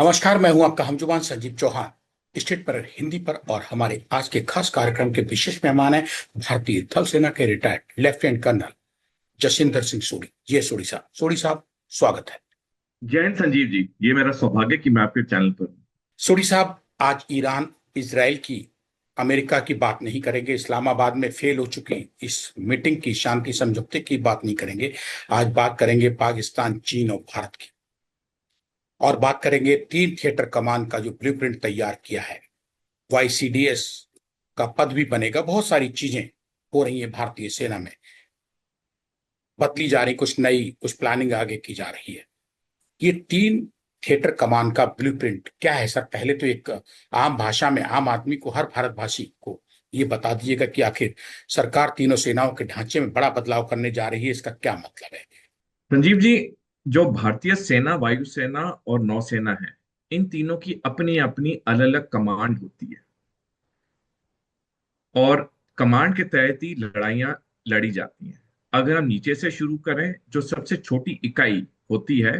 नमस्कार। मैं हूं आपका हमजुबान संजीव चौहान, स्टेट पर हिंदी पर। और हमारे आज के खास कार्यक्रम के विशेष मेहमान हैं भारतीय थल सेना के retired lieutenant colonel Jashinder Singh Sodhi. ये सोढ़ी साहब, स्वागत है। जय हिंद संजीव जी। ये मेरा सौभाग्य कि मैं आपके चैनल पर हूं। सोढ़ी साहब, आज ईरान इसराइल की, अमेरिका की बात नहीं करेंगे। इस्लामाबाद में फेल हो चुकी इस मीटिंग की, शांति समझौते की बात नहीं करेंगे। आज बात करेंगे पाकिस्तान, चीन और भारत की। और बात करेंगे तीन थिएटर कमान का जो ब्लूप्रिंट तैयार किया है। वाईसीडीएस का पद भी बनेगा। बहुत सारी चीजें हो रही हैं भारतीय सेना में, बदली जा रही, कुछ नई, कुछ प्लानिंग आगे की जा रही है। ये तीन थिएटर कमान का ब्लूप्रिंट क्या है सर? पहले तो एक आम भाषा में आम आदमी को, हर भारतवासी को ये बता दीजिएगा कि आखिर सरकार तीनों सेनाओं के ढांचे में बड़ा बदलाव करने जा रही है, इसका क्या मतलब है? संजीव जी, जो भारतीय सेना, वायुसेना और नौसेना है, इन तीनों की अपनी अपनी अलग अलग कमांड होती है और कमांड के तहत ही लड़ाइयां लड़ी जाती हैं। अगर हम नीचे से शुरू करें, जो सबसे छोटी इकाई होती है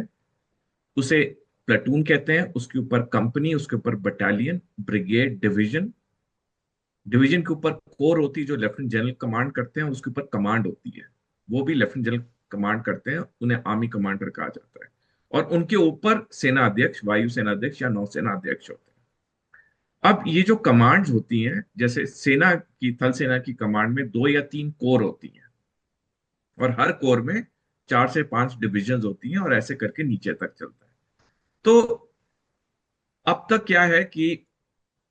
उसे प्लेटून कहते हैं। उसके ऊपर कंपनी, उसके ऊपर बटालियन, ब्रिगेड, डिवीजन। डिवीजन के ऊपर कोर होती है जो लेफ्टिनेंट जनरल कमांड करते हैं, उसके ऊपर कमांड होती है, वो भी लेफ्टिनेंट जनरल कमांड करते हैं, उन्हें आर्मी कमांडर कहा जाता है। और उनके ऊपर सेना अध्यक्ष, वायु सेना अध्यक्ष या नौसेना अध्यक्ष होते हैं। अब ये जो कमांड्स होती हैं, जैसे सेना की, थल सेना की कमांड में दो या तीन कोर होती हैं और हर कोर में 4 से 5 डिविजन होती हैं और ऐसे करके नीचे तक चलता है। तो अब तक क्या है कि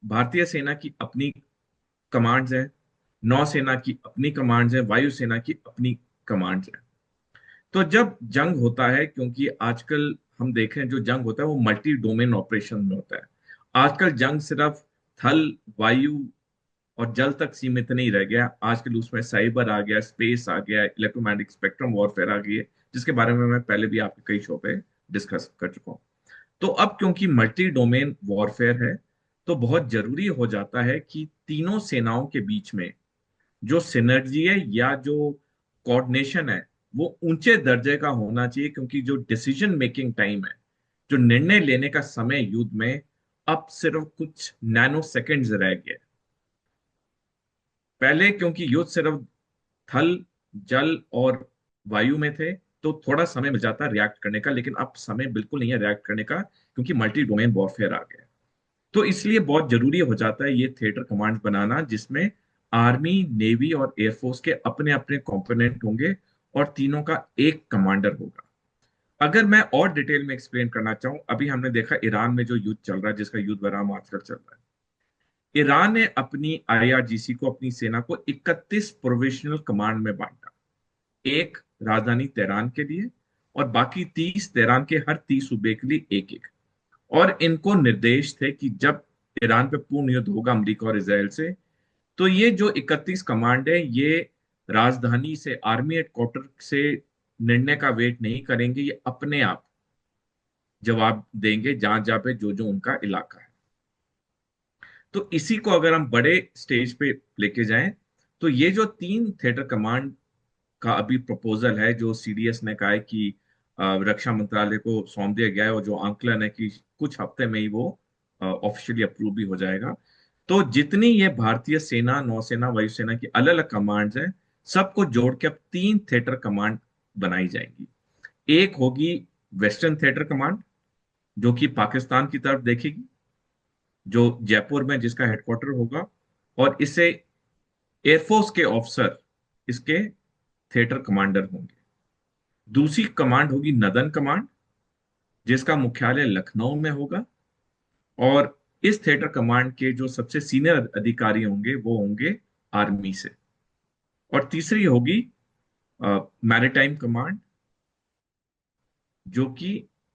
भारतीय सेना की अपनी कमांड्स हैं, नौसेना की अपनी कमांड्स हैं, वायुसेना की अपनी कमांड्स हैं। तो जब जंग होता है, क्योंकि आजकल हम देखें जो जंग होता है वो मल्टी डोमेन ऑपरेशन में होता है। आजकल जंग सिर्फ थल, वायु और जल तक सीमित नहीं रह गया। आजकल उसमें साइबर आ गया, स्पेस आ गया, इलेक्ट्रोमैग्नेटिक स्पेक्ट्रम वॉरफेयर आ गई है, जिसके बारे में मैं पहले भी आपके कई शो पे डिस्कस कर चुका हूँ। तो अब क्योंकि मल्टी डोमेन वॉरफेयर है, तो बहुत जरूरी हो जाता है कि तीनों सेनाओं के बीच में जो सिनर्जी है या जो कोऑर्डिनेशन है वो ऊंचे दर्जे का होना चाहिए। क्योंकि जो डिसीजन मेकिंग टाइम है, जो निर्णय लेने का समय युद्ध में, अब सिर्फ कुछ नैनो सेकेंड्स रह गए। पहले क्योंकि युद्ध सिर्फ थल, जल और वायु में थे, तो थोड़ा समय मिल जाता है रिएक्ट करने का, लेकिन अब समय बिल्कुल नहीं है रिएक्ट करने का, क्योंकि मल्टी डोमेन वॉरफेयर आ गया है। तो इसलिए बहुत जरूरी हो जाता है ये थिएटर कमांड बनाना, जिसमें आर्मी, नेवी और एयरफोर्स के अपने अपने कंपोनेंट होंगे और तीनों का एक कमांडर होगा। अगर मैं और डिटेल में एक्सप्लेन करना चाहूं, अभी हमने देखा ईरान में जो युद्ध चल रहा है, जिसका युद्ध विराम आजकल चल रहा है, ईरान ने अपनी आईआरजीसी को, अपनी सेना को 31 प्रोविजनल कमांड में बांटा। एक राजधानी तेहरान के लिए और बाकी 30, तेहरान के हर 30 सूबे के लिए एक एक। और इनको निर्देश थे कि जब ईरान पे पूर्ण युद्ध होगा अमेरिका और इसराइल से, तो ये जो 31 कमांड है, ये राजधानी से, आर्मी हेडक्वार्टर से निर्णय का वेट नहीं करेंगे, ये अपने आप जवाब देंगे जहां जहां पे जो जो उनका इलाका है। तो इसी को अगर हम बड़े स्टेज पे लेके जाएं, तो ये जो तीन थिएटर कमांड का अभी प्रपोजल है, जो सीडीएस ने कहा है कि रक्षा मंत्रालय को सौंप दिया गया है, और जो आंकलन है कि कुछ हफ्ते में ही वो ऑफिशियली अप्रूव भी हो जाएगा। तो जितनी ये भारतीय सेना, नौसेना, वायुसेना की अलग अलग कमांड्स हैं, सबको जोड़ के अब तीन थिएटर कमांड बनाई जाएंगी। एक होगी वेस्टर्न थिएटर कमांड, जो कि पाकिस्तान की तरफ देखेगी, जो जयपुर में जिसका हेडक्वार्टर होगा, और इसे एयरफोर्स के ऑफिसर इसके थिएटर कमांडर होंगे। दूसरी कमांड होगी नदन कमांड, जिसका मुख्यालय लखनऊ में होगा, और इस थिएटर कमांड के जो सबसे सीनियर अधिकारी होंगे वो होंगे आर्मी से। और तीसरी होगी मैरीटाइम कमांड, जो कि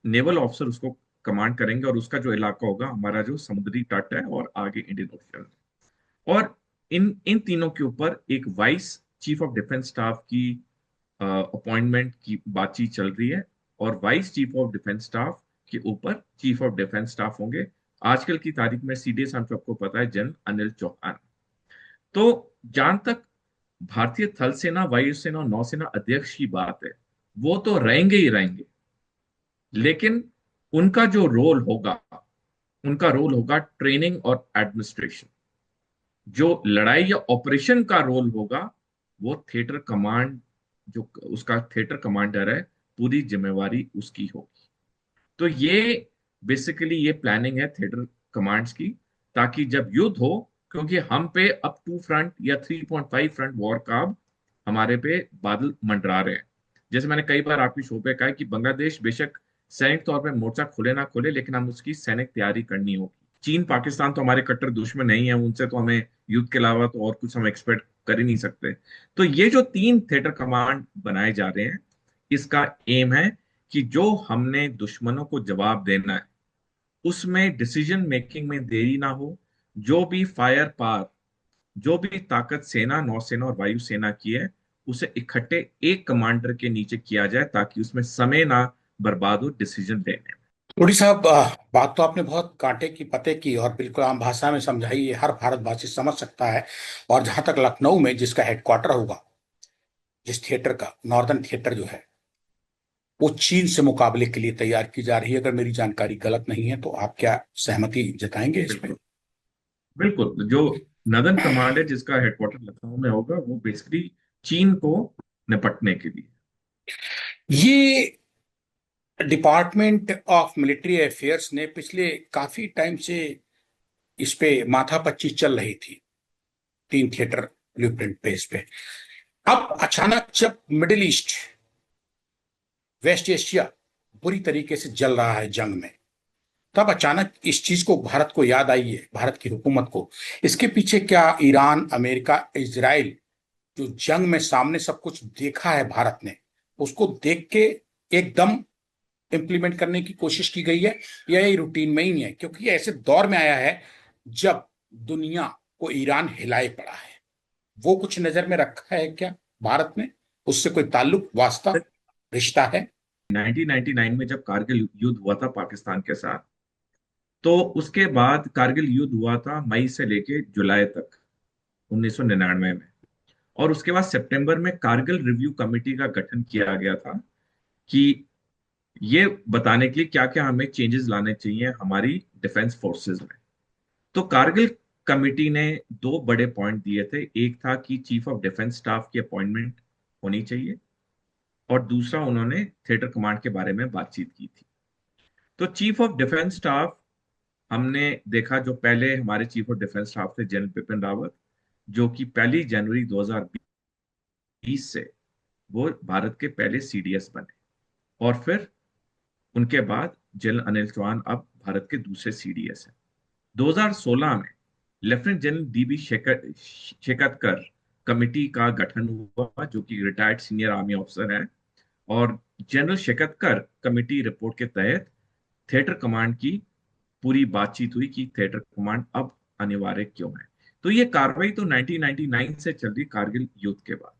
नेवल ऑफिसर उसको कमांड करेंगे, और उसका जो इलाका होगा हमारा जो समुद्री तट है और आगे इंडियन ओशियन। और इन इन तीनों के ऊपर एक vice chief of defence staff की अपॉइंटमेंट की बातचीत चल रही है, और vice chief of defence staff के ऊपर चीफ ऑफ डिफेंस स्टाफ होंगे। आजकल की तारीख में सीडीएस हम सबको पता है, जनरल अनिल चौहान। तो जहां तक भारतीय थल सेना, वायुसेना और नौसेना अध्यक्ष की बात है, वो तो रहेंगे ही रहेंगे, लेकिन उनका जो रोल होगा उनका रोल होगा ट्रेनिंग और एडमिनिस्ट्रेशन। जो लड़ाई या ऑपरेशन का रोल होगा वो थिएटर कमांड, जो उसका थिएटर कमांडर है, पूरी जिम्मेवारी उसकी होगी। तो ये बेसिकली ये प्लानिंग है थिएटर कमांड्स की, ताकि जब युद्ध हो, क्योंकि हम पे अब 2 फ्रंट या 3.5 फ्रंट वॉर का अब हमारे पे बादल मंडरा रहे हैं। जैसे मैंने कई बार आपकी शो पे कहा है कि बांग्लादेश बेशक सैनिक तौर पे मोर्चा खोले ना खोले, लेकिन हम उसकी सैनिक तैयारी करनी होगी। चीन पाकिस्तान तो हमारे कट्टर दुश्मन नहीं है, उनसे तो हमें युद्ध के अलावा तो और कुछ हम एक्सपेक्ट कर ही नहीं सकते। तो ये जो 3 थिएटर कमांड बनाए जा रहे हैं, इसका एम है कि जो हमने दुश्मनों को जवाब देना है उसमें डिसीजन मेकिंग में देरी ना हो। जो भी फायर पावर, जो भी ताकत सेना, नौसेना और वायुसेना की है, उसे इकट्ठे एक कमांडर के नीचे किया जाए, ताकि उसमें समय ना बर्बाद हो डिसीजन लेने में। रोडी साहब, बात तो आपने बहुत कांटे की पते की और बिल्कुल आम भाषा में समझाई, ये हर भारतवासी समझ सकता है। और जहां तक लखनऊ में जिसका हेडक्वार्टर होगा, जिस थिएटर का, नॉर्दर्न थिएटर जो है, वो चीन से मुकाबले के लिए तैयार की जा रही है। अगर मेरी जानकारी गलत नहीं है तो आप क्या सहमति जताएंगे इस पे? बिल्कुल, बिल्कुल। जो नदन कमांड है जिसका हेडक्वार्टर लखनऊ में होगा, वो बेसिकली चीन को निपटने के लिए। ये डिपार्टमेंट ऑफ मिलिट्री अफेयर्स ने पिछले काफी टाइम से इस पे माथापच्ची चल रही थी, 3 थिएटर ब्लूप्रिंट बेस पे। अब अचानक जब मिडिल ईस्ट, वेस्ट एशिया बुरी तरीके से जल रहा है जंग में, तब अचानक इस चीज को भारत को याद आई है, भारत की हुकूमत को। इसके पीछे क्या ईरान, अमेरिका, इजराइल, जो जंग में सामने सब कुछ देखा है भारत ने, उसको देख के एकदम इंप्लीमेंट करने की कोशिश की गई है, या ये रूटीन में ही है? क्योंकि ये ऐसे दौर में आया है जब दुनिया को ईरान हिलाए पड़ा है। वो कुछ नजर में रखा है क्या भारत ने? उससे कोई ताल्लुक, वास्ता, रिश्ता है? 1999 में जब कारगिल युद्ध हुआ था पाकिस्तान के साथ, तो उसके बाद कारगिल युद्ध हुआ था मई से लेके जुलाई तक 1999 में। और उसके बाद सितंबर में कारगिल रिव्यू कमेटी का गठन किया गया था, कि ये बताने के लिए क्या क्या हमें चेंजेस लाने चाहिए हमारी डिफेंस फोर्सेस में। तो कारगिल कमेटी ने 2 बड़े पॉइंट दिए थे। एक था कि चीफ ऑफ डिफेंस स्टाफ की अपॉइंटमेंट होनी चाहिए, और दूसरा उन्होंने थिएटर कमांड के बारे में बातचीत की थी। तो चीफ ऑफ डिफेंस स्टाफ, हमने देखा जो पहले हमारे चीफ ऑफ डिफेंस स्टाफ थे जनरल बिपिन रावत, जो कि 1 जनवरी 2020 से वो भारत के पहले सीडीएस बने। और फिर उनके बाद जनरल अनिल चौहान अब भारत के दूसरे सीडीएस हैं। 2016 में lieutenant general dB Shekatkar committee का गठन हुआ, जो कि रिटायर्ड सीनियर आर्मी ऑफिसर है। और जनरल शेकतकर कमेटी रिपोर्ट के तहत थिएटर कमांड की पूरी बातचीत हुई कि थिएटर कमांड अब अनिवार्य क्यों है। तो ये कार्रवाई तो 1999 से चल रही, कारगिल युद्ध के बाद।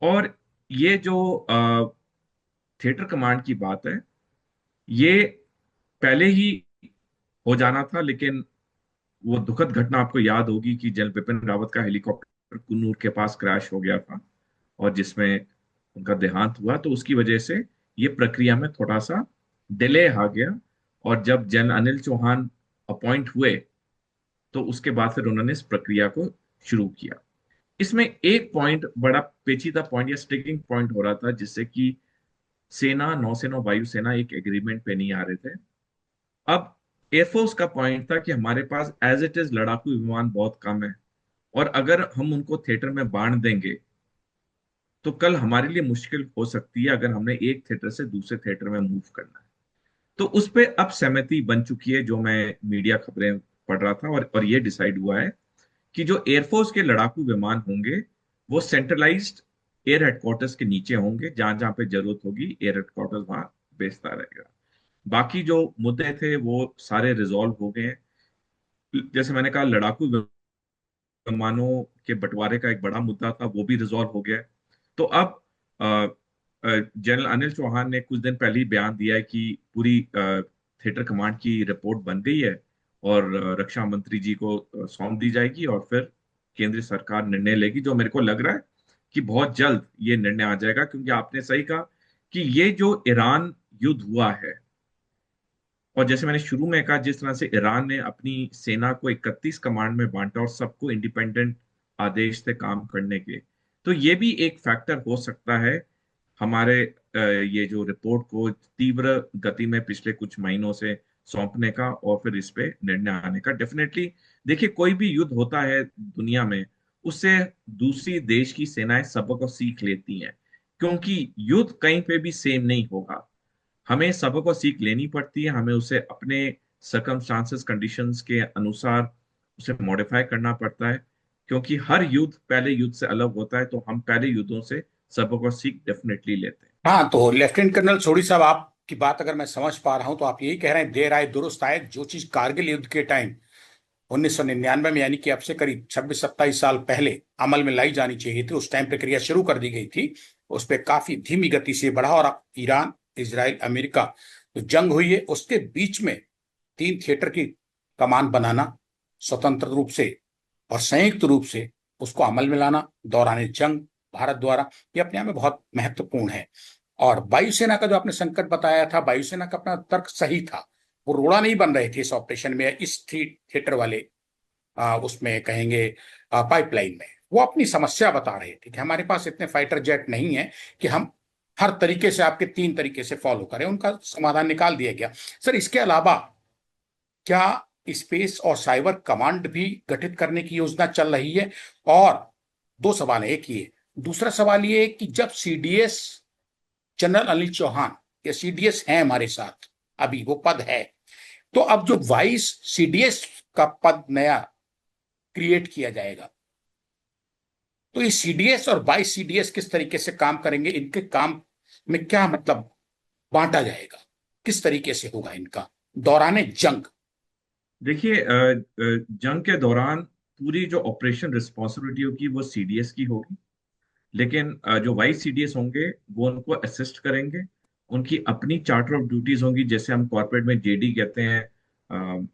और ये जो थिएटर कमांड की बात है, ये पहले ही हो जाना था, लेकिन वो दुखद घटना आपको याद होगी कि जनरल बिपिन रावत का हेलीकॉप्टर कुन्नूर के पास क्रैश हो गया था, और जिसमें उनका देहांत हुआ। तो उसकी वजह से ये प्रक्रिया में थोड़ा सा डिले आ गया। और जब जनरल अनिल चौहान अपॉइंट हुए, तो उसके बाद फिर उन्होंने इस प्रक्रिया को शुरू किया। इसमें एक पॉइंट, बड़ा पेचीदा पॉइंट या स्टिकिंग पॉइंट हो रहा था, जिससे कि सेना, नौसेना और वायुसेना एक एग्रीमेंट पे नहीं आ रहे थे। अब एयरफोर्स का पॉइंट था कि हमारे पास एज इट इज लड़ाकू विमान बहुत कम है, और अगर हम उनको थिएटर में बांट देंगे तो कल हमारे लिए मुश्किल हो सकती है, अगर हमने एक थिएटर से दूसरे थिएटर में मूव करना है। तो उस पे अब सहमति बन चुकी है, जो मैं मीडिया खबरें पढ़ रहा था, और ये डिसाइड हुआ है कि जो एयरफोर्स के लड़ाकू विमान होंगे वो सेंट्रलाइज्ड एयर हेडक्वार्टर्स के नीचे होंगे। जहां जहां पे जरूरत होगी एयर हेडक्वार्टर्स वहां भेजता रहेगा। बाकी जो मुद्दे थे वो सारे रिजॉल्व हो गए हैं। जैसे मैंने कहा, लड़ाकू विमानों के बंटवारे का एक बड़ा मुद्दा था, वो भी रिजॉल्व हो गया है। तो अब जनरल अनिल चौहान ने कुछ दिन पहले ही बयान दिया है कि पूरी थिएटर कमांड की रिपोर्ट बन गई है, और रक्षा मंत्री जी को सौंप दी जाएगी, और फिर केंद्रीय सरकार निर्णय लेगी। जो मेरे को लग रहा है कि बहुत जल्द ये निर्णय आ जाएगा, क्योंकि आपने सही कहा कि ये जो ईरान युद्ध हुआ है, और जैसे मैंने शुरू में कहा, जिस तरह से ईरान ने अपनी सेना को 31 कमांड में बांटा और सबको इंडिपेंडेंट आदेश थे काम करने के, तो ये भी एक फैक्टर हो सकता है हमारे ये जो रिपोर्ट को तीव्र गति में पिछले कुछ महीनों से सौंपने का और फिर इस पे निर्णय आने का। डेफिनेटली देखिए, कोई भी युद्ध होता है दुनिया में, उससे दूसरी देश की सेनाएं सबक और सीख लेती हैं, क्योंकि युद्ध कहीं पे भी सेम नहीं होगा। हमें सबक और सीख लेनी पड़ती है, हमें उसे अपने सर्कमस्टांसेस कंडीशंस के अनुसार उसे मॉडिफाई करना पड़ता है, क्योंकि हर युद्ध पहले युद्ध से अलग होता है। तो हम पहले युद्धों से सबक और सीख डेफिनेटली लेते हैं। हाँ, तो लेफ्टिनेंट कर्नल सोढ़ी साहब, आपकी बात अगर मैं समझ पा रहा हूं तो आप यही कह रहे हैं, देर आए दुरुस्त आए। जो चीज कारगिल युद्ध के टाइम 1999 में, यानी कि अब से करीब 26-27 साल पहले अमल में लाई जानी चाहिए थी, उस टाइम प्रक्रिया शुरू कर दी गई थी, उस पर काफी धीमी गति से बढ़ा। और अब ईरान, इजराइल, अमेरिका जो जंग हुई है उसके बीच में 3 थिएटर की कमान बनाना स्वतंत्र रूप से और संयुक्त रूप से उसको अमल में लाना दौरान जंग भारत द्वारा, ये अपने आप में बहुत महत्वपूर्ण है। और वायुसेना का जो आपने संकट बताया था, वायुसेना का अपना तर्क सही था। वो रोड़ा नहीं बन रहे थे इस ऑपरेशन में, इस थिएटर वाले उसमें कहेंगे पाइपलाइन में। वो अपनी समस्या बता रहे थे कि हमारे पास इतने फाइटर जेट नहीं है कि हम हर तरीके से आपके 3 तरीके से फॉलो करें। उनका समाधान निकाल दिया गया। सर, इसके अलावा क्या स्पेस और साइबर कमांड भी गठित करने की योजना चल रही है? और 2 सवाल है, एक ये, दूसरा सवाल ये है कि जब सीडीएस जनरल अनिल चौहान या सीडीएस है हमारे साथ, अभी वो पद है, तो अब जो वाइस सीडीएस का पद नया क्रिएट किया जाएगा, तो ये सीडीएस और वाइस सीडीएस किस तरीके से काम करेंगे? इनके काम में क्या मतलब बांटा जाएगा? किस तरीके से होगा इनका दौरान जंग? देखिए, जंग के दौरान पूरी जो ऑपरेशन रिस्पॉन्सिबिलिटी होगी वो सीडीएस की होगी, लेकिन जो वाइस सीडीएस होंगे वो उनको असिस्ट करेंगे। उनकी अपनी चार्टर ऑफ ड्यूटीज होंगी, जैसे हम कॉर्पोरेट में जेडी कहते हैं।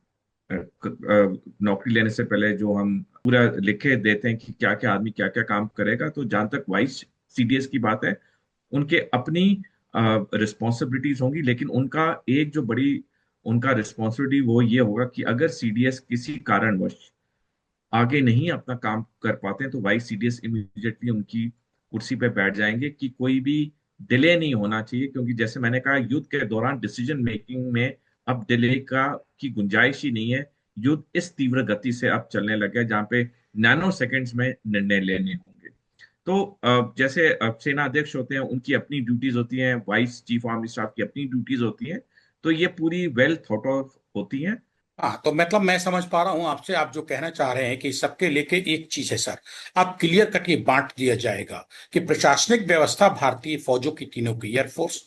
नौकरी लेने से पहले जो हम पूरा लिखे देते हैं कि क्या क्या आदमी क्या क्या काम करेगा। तो जहां तक वाइस सीडीएस की बात है, उनके अपनी रिस्पॉन्सिबिलिटीज होंगी, लेकिन उनका एक जो बड़ी उनका रिस्पॉन्सिबिलिटी वो ये होगा कि अगर सीडीएस किसी कारणवश आगे नहीं अपना काम कर पाते हैं, तो वाइस सीडीएस इमीडिएटली उनकी कुर्सी पे बैठ जाएंगे कि कोई भी डिले नहीं होना चाहिए। क्योंकि जैसे मैंने कहा, युद्ध के दौरान डिसीजन मेकिंग में अब डिले का की गुंजाइश ही नहीं है। युद्ध इस तीव्र गति से अब चलने लगे हैं, जहां पे नैनो सेकेंड्स में निर्णय लेने होंगे। तो जैसे सेना अध्यक्ष होते हैं, उनकी अपनी ड्यूटीज होती हैं, वाइस चीफ आर्मी स्टाफ की अपनी ड्यूटीज होती हैं। तो ये पूरी वेल थॉट ऑफ होती हैं। हाँ, तो मतलब मैं समझ पा रहा हूं आपसे, आप जो कहना चाह रहे हैं कि सबके लेके एक चीज है सर, आप क्लियर कट ये बांट दिया जाएगा कि प्रशासनिक व्यवस्था भारतीय फौजों की, तीनों की, एयरफोर्स,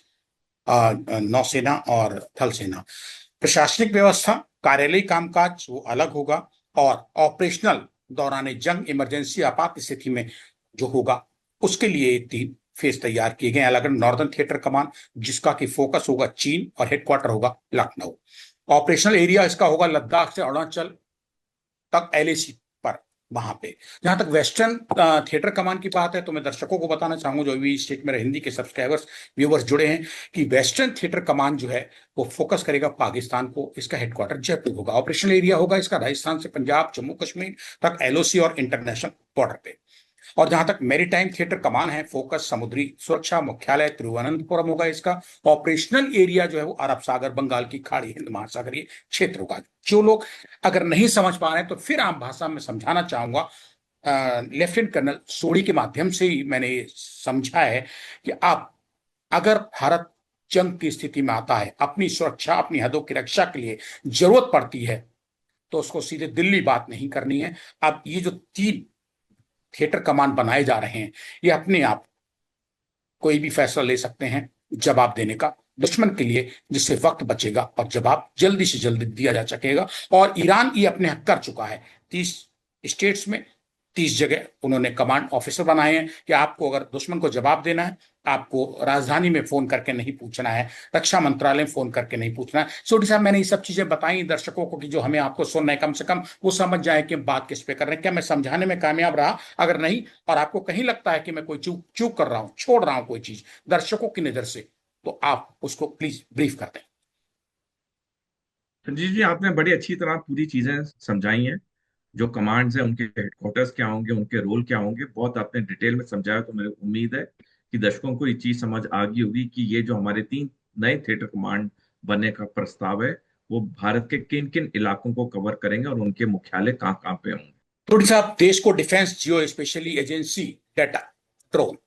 नौसेना और थल सेना, प्रशासनिक व्यवस्था, कार्यालयी कामकाज वो अलग होगा, और ऑपरेशनल दौरान जंग, इमरजेंसी, आपात स्थिति में जो होगा उसके लिए 3 फेज तैयार किए गए अलग अलग। नॉर्दर्न थिएटर कमान, जिसका की फोकस होगा चीन और हेडक्वार्टर होगा लखनऊ। ऑपरेशनल एरिया इसका होगा लद्दाख से अरुणाचल तक, एलएसी पर, वहां पे। जहां तक वेस्टर्न थिएटर कमान की बात है, तो मैं दर्शकों को बताना चाहूंगा, जो भी स्टेट में हिंदी के सब्सक्राइबर्स, व्यूवर्स जुड़े हैं, कि वेस्टर्न थिएटर कमान जो है वो फोकस करेगा पाकिस्तान को। इसका हेडक्वार्टर जयपुर होगा। ऑपरेशनल एरिया होगा इसका राजस्थान से पंजाब, जम्मू कश्मीर तक, एलओसी और इंटरनेशनल बॉर्डर पे। और जहां तक मैरीटाइम थिएटर कमान है, फोकस समुद्री सुरक्षा, मुख्यालय तिरुवनंतपुरम होगा इसका। ऑपरेशनल एरिया जो है वो अरब सागर, बंगाल की खाड़ी, हिंद महासागरीय क्षेत्र होगा। जो लोग अगर नहीं समझ पा रहे हैं, तो फिर आम भाषा में समझाना चाहूंगा। लेफ्टिनेंट कर्नल सोढ़ी के माध्यम से ही मैंने ये समझा है कि आप, अगर भारत जंग की स्थिति में आता है, अपनी सुरक्षा, अपनी हदों की रक्षा के लिए जरूरत पड़ती है, तो उसको सीधे दिल्ली बात नहीं करनी है। अब ये जो 3 थिएटर कमान बनाए जा रहे हैं, ये अपने आप कोई भी फैसला ले सकते हैं जवाब देने का दुश्मन के लिए, जिससे वक्त बचेगा और जवाब जल्दी से जल्दी दिया जा सकेगा। और ईरान ये अपने हक कर चुका है। 30 स्टेट्स में 30 जगह उन्होंने कमांड ऑफिसर बनाए हैं कि आपको अगर दुश्मन को जवाब देना है, आपको राजधानी में फोन करके नहीं पूछना है, रक्षा मंत्रालय में फोन करके नहीं पूछना है। सोटी साहब, मैंने ये सब चीजें बताई दर्शकों को कि जो हमें आपको सुनना है, कम से कम वो समझ जाए कि हम बात किस पे कर रहे हैं। क्या मैं समझाने में कामयाब रहा? अगर नहीं, और आपको कहीं लगता है कि मैं कोई चूक चूक कर रहा हूं, छोड़ रहा हूं कोई चीज दर्शकों की नजर से, तो आप उसको प्लीज ब्रीफ कर दें। जी जी, आपने बड़ी अच्छी तरह पूरी चीजें समझाई हैं। जो कमांड्स हैं, उनके हेडक्वार्टर्स क्या होंगे, उनके रोल क्या होंगे, बहुत आपने डिटेल में समझाया। तो मुझे उम्मीद है कि दर्शकों को ये चीज समझ आ गई होगी कि ये जो हमारे 3 नए थिएटर कमांड बनने का प्रस्ताव है, वो भारत के किन किन इलाकों को कवर करेंगे और उनके मुख्यालय कहाँ कहाँ पे होंगे। थोड़ी सा देश को defence geospatial agency, data, drone,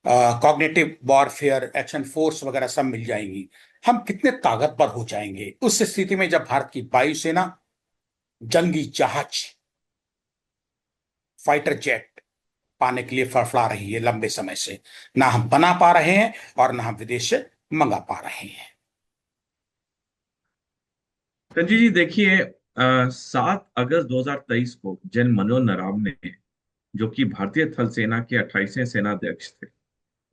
cognitive warfare, action force वगैरह सब मिल जाएंगी। हम कितने ताकतवर हो जाएंगे उस स्थिति में, जब भारत की वायुसेना जंगी जहाज, फाइटर जेट पाने के लिए फड़फड़ा रही है लंबे समय से। ना हम बना पा रहे हैं और ना हम विदेश से मंगा पा रहे हैं। संजीव जी देखिए, 7 अगस्त 2023 को जनरल मनोज नरावने, जो कि भारतीय थल सेना के 28वें सेनाध्यक्ष थे,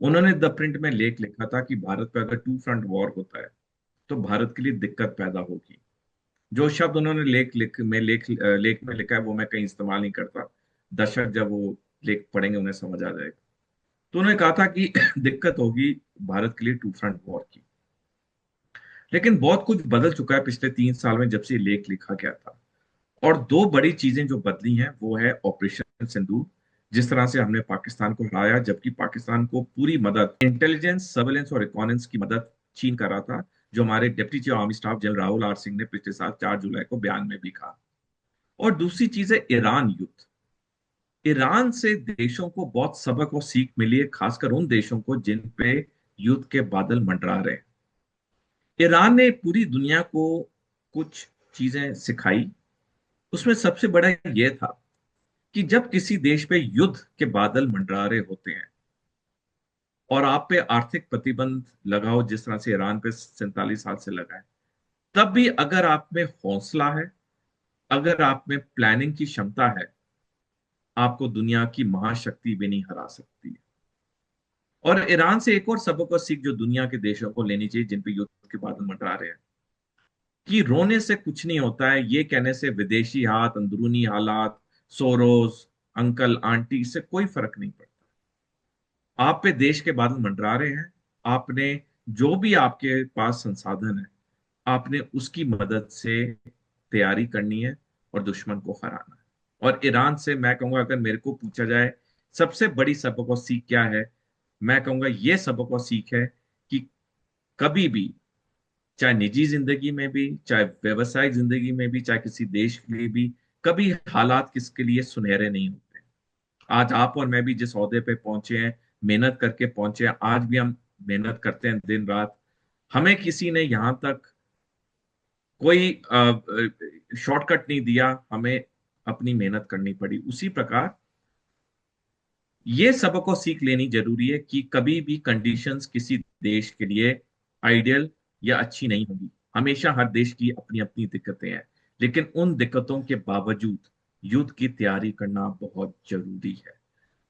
उन्होंने द प्रिंट में लेख लिखा था कि भारत पे अगर टू फ्रंट वॉर होता है तो भारत के लिए दिक्कत पैदा होगी। जो शब्द उन्होंने लेख में लिखा है, वो मैं कहीं इस्तेमाल नहीं करता। दर्शक जब वो लेख पढ़ेंगे उन्हें समझ आ जाएगा। तो उन्होंने कहा था कि दिक्कत होगी भारत के लिए टू फ्रंट वॉर की। लेकिन बहुत कुछ बदल चुका है पिछले 3 साल में, जब से ये लेख लिखा गया था। और 2 बड़ी चीजें जो बदली हैं वो है ऑपरेशन सिंदूर, जिस तरह से हमने पाकिस्तान को हराया, जबकि पाकिस्तान को पूरी मदद इंटेलिजेंस, सर्वेलेंस और रिकॉनेंस की मदद चीन कर रहा था, जो हमारे deputy chief army staff general Rahul R Singh ने पिछले साल 4 जुलाई को बयान में भी कहा। और दूसरी चीज है ईरान युद्ध। ईरान से देशों को बहुत सबक और सीख मिली है, खासकर उन देशों को जिन पे युद्ध के बादल मंडरा रहे हैं। ईरान ने पूरी दुनिया को कुछ चीजें सिखाई। उसमें सबसे बड़ा यह था कि जब किसी देश पे युद्ध के बादल मंडरा रहे होते हैं और आप पे आर्थिक प्रतिबंध लगाओ, जिस तरह से ईरान पे 47 साल से लगा है, तब भी अगर आप में हौसला है, अगर आप में प्लानिंग की क्षमता है, आपको दुनिया की महाशक्ति भी नहीं हरा सकती है। और ईरान से एक और सबक और सीख जो दुनिया के देशों को लेनी चाहिए जिन पे युद्ध के बादल मंडरा रहे हैं, कि रोने से कुछ नहीं होता है, ये कहने से विदेशी हाथ, अंदरूनी हालात, सोरोस, अंकल आंटी, इससे कोई फर्क नहीं पड़ता। आप पे देश के बादल मंडरा रहे हैं, आपने जो भी आपके पास संसाधन है, आपने उसकी मदद से तैयारी करनी है और दुश्मन को हराना है। और ईरान से मैं कहूंगा, अगर मेरे को पूछा जाए सबसे बड़ी सबक और सीख क्या है, मैं कहूंगा ये सबक और सीख है कि कभी भी, चाहे निजी जिंदगी में भी, चाहे व्यवसायिक जिंदगी में भी, चाहे किसी देश के लिए भी, कभी हालात किसके लिए सुनहरे नहीं होते। आज आप और मैं भी जिस ओहदे पे पहुंचे हैं, मेहनत करके पहुंचे हैं, आज भी हम मेहनत करते हैं दिन रात। हमें किसी ने यहां तक कोई शॉर्टकट नहीं दिया, हमें अपनी मेहनत करनी पड़ी। उसी प्रकार ये सबक को सीख लेनी जरूरी है कि कभी भी कंडीशंस किसी देश के लिए आइडियल या अच्छी नहीं होगी। हमेशा हर देश की अपनी अपनी दिक्कतें हैं, लेकिन उन दिक्कतों के बावजूद युद्ध की तैयारी करना बहुत जरूरी है।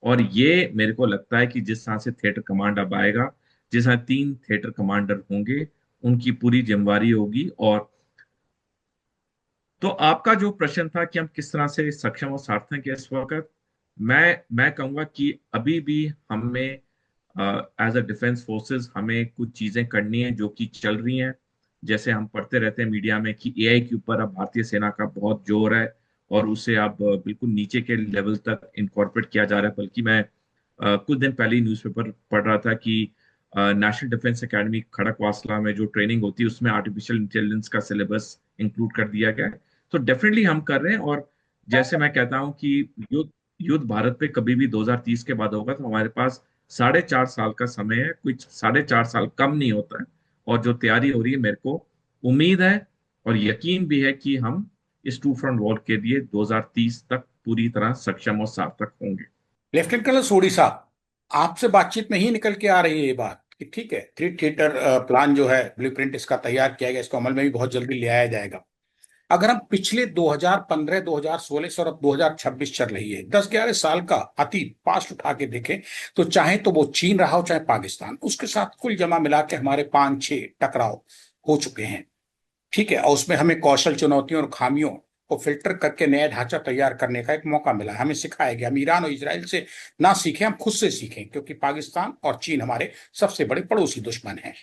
और ये मेरे को लगता है कि जिस तरह से थिएटर कमांड अब आएगा, जिस तरह 3 थिएटर कमांडर होंगे, उनकी पूरी जिम्मेवारी होगी। और तो आपका जो प्रश्न था कि हम किस तरह से सक्षम और सार्थक हैं इस वक्त, मैं कहूंगा कि अभी भी हमें एज अ डिफेंस फोर्सेस हमें कुछ चीजें करनी है जो कि चल रही हैं। जैसे हम पढ़ते रहते हैं मीडिया में कि एआई के ऊपर अब भारतीय सेना का बहुत जोर है और उसे अब बिल्कुल नीचे के लेवल तक इनकॉर्पोरेट किया जा रहा है। बल्कि मैं कुछ दिन पहले ही न्यूज़पेपर पढ़ रहा था कि नेशनल डिफेंस एकेडमी खड़कवासला में जो ट्रेनिंग होती है उसमें आर्टिफिशियल इंटेलिजेंस का सिलेबस इंक्लूड कर दिया गया है। तो डेफिनेटली हम कर रहे हैं। और जैसे मैं कहता हूं कि युद्ध युद्ध भारत पे कभी भी 2030 के बाद होगा, तो हमारे पास 4.5 साल का समय है, कुछ 4.5 साल कम नहीं होता है। और जो तैयारी हो रही है, मेरे को उम्मीद है और यकीन भी है कि हम इस टू फ्रंट वॉर के लिए 2030 तक पूरी तरह सक्षम और सार्थक होंगे। लेफ्टिनेंट कर्नल सोडी साहब, आपसे बातचीत में ही निकल के आ रही है ये बात कि ठीक है, 3 थिएटर प्लान जो है, ब्लूप्रिंट इसका तैयार किया गया, इसको अमल में भी बहुत जल्दी ले आया जाएगा। अगर हम पिछले 2015, 2016 से और अब 2026 चल रही है, 10-11 साल का अतीत पास्ट उठा के देखें, तो चाहे तो वो चीन रहा हो चाहे पाकिस्तान, उसके साथ कुल जमा मिला के हमारे 5-6 टकराव हो चुके हैं। ठीक है, और उसमें हमें कौशल, चुनौतियों और खामियों को फिल्टर करके नया ढांचा तैयार करने का एक मौका मिला है। हमें सिखाया गया, हम ईरान और इसराइल से ना सीखें, हम खुद से सीखें, क्योंकि पाकिस्तान और चीन हमारे सबसे बड़े पड़ोसी दुश्मन हैं।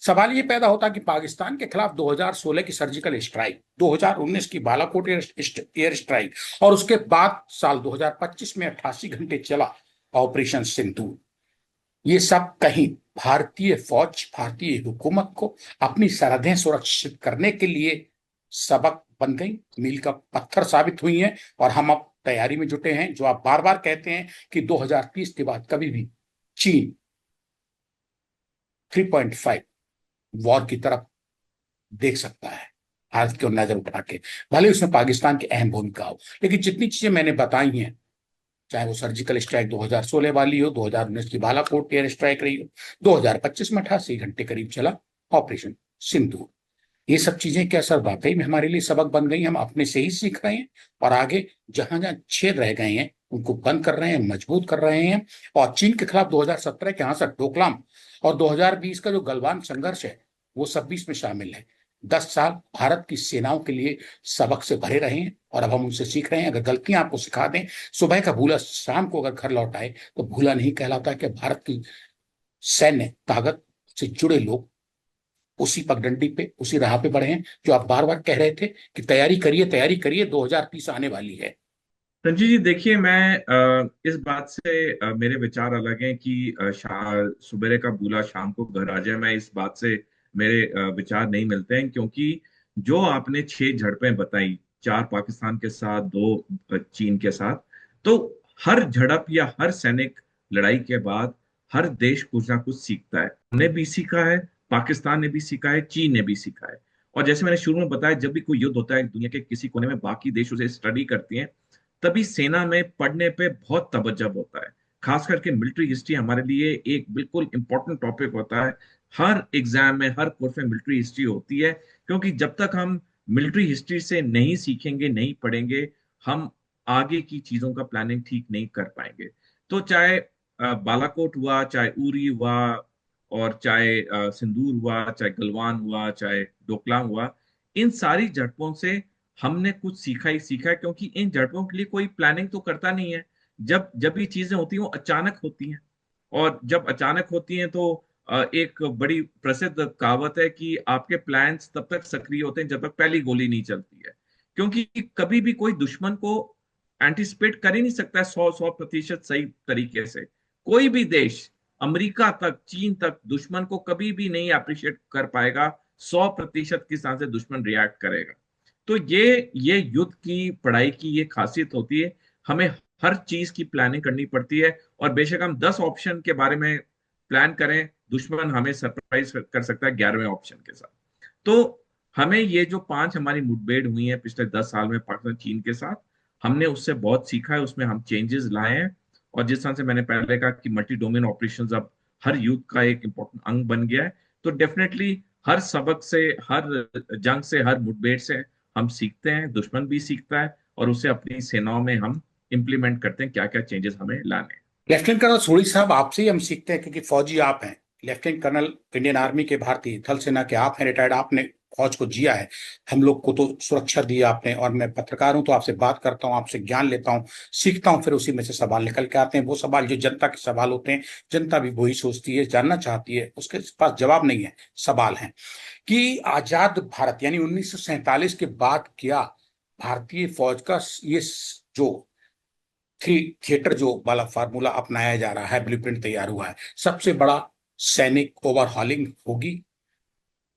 सवाल ये पैदा होता कि पाकिस्तान के खिलाफ 2016 की सर्जिकल स्ट्राइक, 2019 की बालाकोट एयर स्ट्राइक और उसके बाद साल 2025 में 88 घंटे चला ऑपरेशन सिंदूर, ये सब कहीं भारतीय फौज, भारतीय हुकूमत को अपनी सरहदें सुरक्षित करने के लिए सबक बन गई, मील का पत्थर साबित हुई हैं। और हम अब तैयारी में जुटे हैं। जो आप बार बार कहते हैं कि 2030 के बाद कभी भी चीन 3.5 वॉर की तरफ देख सकता है भारत की नजर उठा के, भले उसमें पाकिस्तान की अहम भूमिका हो। लेकिन जितनी चीजें मैंने बताई हैं, चाहे वो सर्जिकल स्ट्राइक 2016 वाली हो, 2019 की बालाकोट एयर स्ट्राइक रही हो, 2025 में 88 घंटे करीब चला ऑपरेशन सिंदूर, ये सब चीजें क्या सर वाकई में हमारे लिए सबक बन गई? हम अपने से ही सीख रहे हैं और आगे जहां जहां छेद रह गए हैं उनको बंद कर रहे हैं, मजबूत कर रहे हैं। और चीन के खिलाफ 2017 के आंसर डोकलाम और 2020 का जो गलवान संघर्ष है वो सब भी इसमें शामिल है। 10 साल भारत की सेनाओं के लिए सबक से भरे रहे हैं और अब हम उनसे सीख रहे हैं। अगर गलतियां आपको सिखा दें, सुबह का भूला शाम को अगर घर लौट आए तो भूला नहीं कहलाता कि भारत की सैन्य ताकत से जुड़े लोग उसी पगडंडी पे, उसी राह पे बढ़े हैं जो आप बार बार कह रहे थे कि तैयारी करिए 2030 आने वाली है। संजीव जी, देखिए, मैं इस बात से मेरे विचार अलग हैं कि सुबह का बूला शाम को घर आ जाए। मैं इस बात से मेरे विचार नहीं मिलते हैं, क्योंकि जो आपने 6 झड़पें बताई, 4 पाकिस्तान के साथ, 2 चीन के साथ, तो हर झड़प या हर सैनिक लड़ाई के बाद हर देश कुछ ना कुछ सीखता है। हमने भी सीखा है, पाकिस्तान ने भी सीखा है, चीन ने भी सीखा है। और जैसे मैंने शुरू में बताया, जब भी कोई युद्ध होता है दुनिया के किसी कोने में, बाकी देश उसे स्टडी करती हैं, तभी सेना में पढ़ने पे बहुत तवज्जो होता है। खास करके मिलिट्री हिस्ट्री हमारे लिए एक बिल्कुल इंपॉर्टेंट टॉपिक होता है। हर एग्जाम में, हर कोर्स में मिलिट्री हिस्ट्री होती है, क्योंकि जब तक हम मिलिट्री हिस्ट्री से नहीं सीखेंगे, नहीं पढ़ेंगे, हम आगे की चीजों का प्लानिंग ठीक नहीं कर पाएंगे। तो चाहे बालाकोट हुआ, चाहे उरी हुआ, और चाहे सिंदूर हुआ, चाहे गलवान हुआ, चाहे डोकलाम हुआ, इन सारी झड़पों से हमने कुछ सीखा ही सीखा है, क्योंकि इन झड़पों के लिए कोई प्लानिंग तो करता नहीं है। जब जब ये चीजें होती हैं वो अचानक होती हैं, और जब अचानक होती हैं तो एक बड़ी प्रसिद्ध कहावत है कि आपके प्लान्स तब तक सक्रिय होते हैं जब तक पहली गोली नहीं चलती है। क्योंकि कभी भी कोई दुश्मन को एंटिसिपेट कर ही नहीं सकता है 100% सही तरीके से। कोई भी देश, अमेरिका तक, चीन तक, दुश्मन को कभी भी नहीं अप्रिशिएट कर पाएगा 100% किस तरह से दुश्मन रिएक्ट करेगा। तो ये युद्ध की पढ़ाई की ये खासियत होती है। हमें हर चीज की प्लानिंग करनी पड़ती है, और बेशक हम 10 ऑप्शन के बारे में प्लान करें, दुश्मन हमें सरप्राइज कर सकता है 11वें ऑप्शन के साथ। तो हमें ये जो 5 हमारी मुठभेड़ हुई है पिछले 10 साल में पाकिस्तान चीन के साथ, हमने उससे बहुत सीखा है, उसमें हम चेंजेस लाए हैं। और जिस तरह से मैंने पहले कहा कि मल्टी डोमेन ऑपरेशंस अब हर युद्ध का एक इंपॉर्टेंट अंग बन गया है, तो डेफिनेटली हर सबक से, हर जंग से, हर मुठभेड़ से हम सीखते हैं, दुश्मन भी सीखता है, और उसे अपनी सेनाओं में हम इंप्लीमेंट करते हैं क्या क्या चेंजेस हमें लाने हैं। लेफ्टिनेंट कर्नल सोढ़ी साहब, आपसे ही हम सीखते हैं क्योंकि फौजी आप हैं, लेफ्टिनेंट कर्नल इंडियन आर्मी के, भारतीय थल सेना के आप हैं, रिटायर्ड, आपने फौज को जिया है, हम लोग को तो सुरक्षा दी आपने। और मैं पत्रकार हूं तो आपसे बात करता हूं, आपसे ज्ञान लेता हूं, सीखता हूं, फिर उसी में से सवाल निकल के आते हैं। वो सवाल जो जनता के सवाल होते हैं, जनता भी वही सोचती है, जानना चाहती है, उसके पास जवाब नहीं है, सवाल है कि आजाद भारत यानी 1947 के बाद क्या भारतीय फौज का ये जो थ्री थिएटर जो वाला फार्मूला अपनाया जा रहा है, ब्लूप्रिंट तैयार हुआ है, सबसे बड़ा सैनिक ओवरहॉलिंग होगी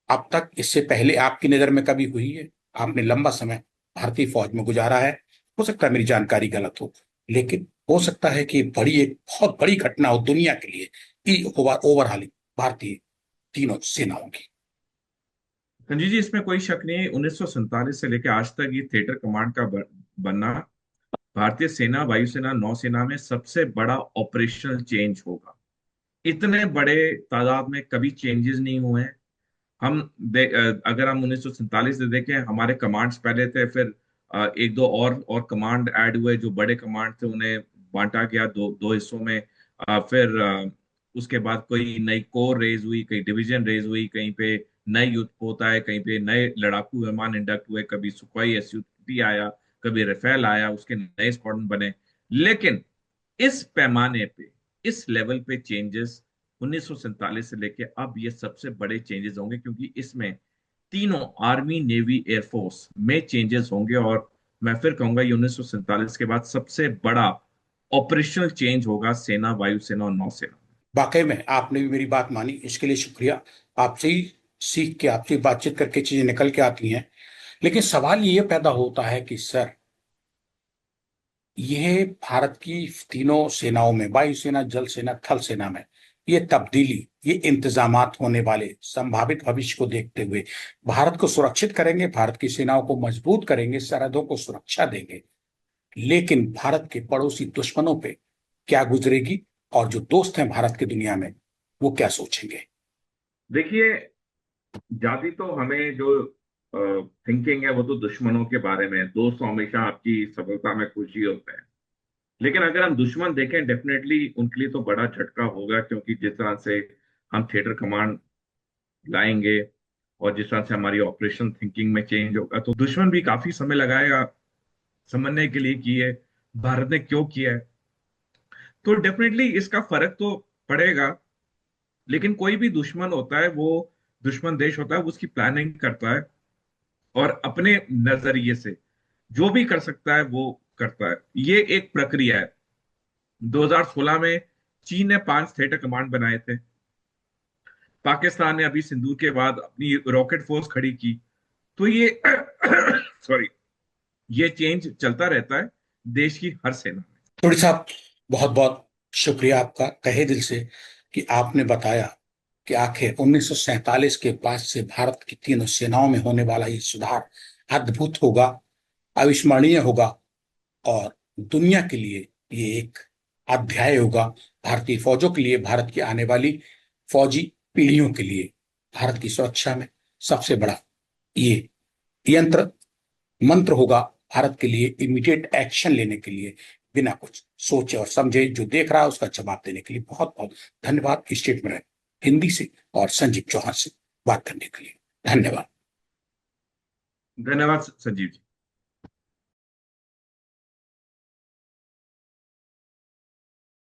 अब तक? इससे पहले आपकी नजर में कभी हुई है? आपने लंबा समय भारतीय फौज में गुजारा है, हो सकता है मेरी जानकारी गलत हो, लेकिन हो सकता है कि एक बहुत बड़ी घटना हो दुनिया के लिए, ओवरहॉलिंग भारतीय तीनों सेनाओं की। संजीव जी, इसमें कोई शक नहीं है, 1947 से लेकर आज तक ये थिएटर कमांड का बनना भारतीय सेना, वायुसेना, नौसेना में सबसे बड़ा ऑपरेशनल चेंज होगा। इतने बड़े तादाद में कभी चेंजेस नहीं हुए हैं। अगर हम 1947 से देखें, हमारे कमांड्स पहले थे, फिर एक दो और कमांड ऐड हुए, जो बड़े कमांड थे उन्हें बांटा गया दो दो हिस्सों में। फिर उसके बाद कोई नई कोर रेज हुई, कहीं डिवीजन रेज हुई, कहीं पे नए युद्धपोत आए, कहीं पे नए लड़ाकू विमान इंडक्ट हुए, कभी सुखोई SU-30 आया, कभी राफेल आया, उसके नए स्क्वाड्रन बने। लेकिन इस पैमाने पे, इस लेवल पे चेंजेस 1947 से लेके अब ये सबसे बड़े चेंजेस होंगे, क्योंकि इसमें तीनों आर्मी, नेवी, एयरफोर्स में चेंजेस होंगे। और मैं फिर कहूंगा ये 1947 के बाद सबसे बड़ा ऑपरेशनल चेंज होगा सेना, वायुसेना और नौसेना। वाकई में आपने भी मेरी बात मानी, इसके लिए शुक्रिया। आपसे ही सीख के, आपसे ही बातचीत करके चीजें निकल के आती हैं। लेकिन सवाल ये पैदा होता है कि सर, यह भारत की तीनों सेनाओं में, वायुसेना, जल सेना, थल सेना में, ये तब्दीली, ये इंतजामात होने वाले संभावित भविष्य को देखते हुए भारत को सुरक्षित करेंगे, भारत की सेनाओं को मजबूत करेंगे, सरहदों को सुरक्षा देंगे। लेकिन भारत के पड़ोसी दुश्मनों पे क्या गुजरेगी, और जो दोस्त हैं भारत की दुनिया में, वो क्या सोचेंगे? देखिए, जाति तो हमें जो थिंकिंग है वो तो दुश्मनों के बारे में है। दोस्त हमेशा आपकी सफलता में खुशी होते हैं, लेकिन अगर हम दुश्मन देखें, डेफिनेटली उनके लिए तो बड़ा झटका होगा, क्योंकि जिस तरह से हम थिएटर कमांड लाएंगे और जिस तरह से हमारी ऑपरेशन थिंकिंग में चेंज होगा, तो दुश्मन भी काफी समय लगाएगा समझने के लिए कि ये भारत ने क्यों किया है। तो डेफिनेटली इसका फर्क तो पड़ेगा। लेकिन कोई भी दुश्मन होता है, वो दुश्मन देश होता है, वो उसकी प्लानिंग करता है और अपने नजरिए से जो भी कर सकता है वो करता है। ये एक प्रक्रिया है। 2016 में चीन ने 5 थिएटर कमांड बनाए थे। पाकिस्तान ने अभी सिंदूर के बाद अपनी रॉकेट फोर्स खड़ी की। तो ये सॉरी, ये चेंज चलता रहता है देश की हर सेना में। टोडी साहब, बहुत बहुत शुक्रिया आपका तहे दिल से कि आपने बताया कि आखिर 1947 के बाद से भारत की तीनों सेनाओं में होने वाला ये सुधार अद्भुत होगा, अविस्मरणीय होगा, और दुनिया के लिए ये एक अध्याय होगा। भारतीय फौजों के लिए, भारत की आने वाली फौजी पीढ़ियों के लिए, भारत की सुरक्षा में सबसे बड़ा ये यंत्र, मंत्र होगा भारत के लिए, इमीडिएट एक्शन लेने के लिए, बिना कुछ सोचे और समझे जो देख रहा है उसका जवाब देने के लिए। बहुत बहुत धन्यवाद स्टेट में हिंदी से और संजीव चौहान से बात करने के लिए। धन्यवाद। धन्यवाद संजीव जी।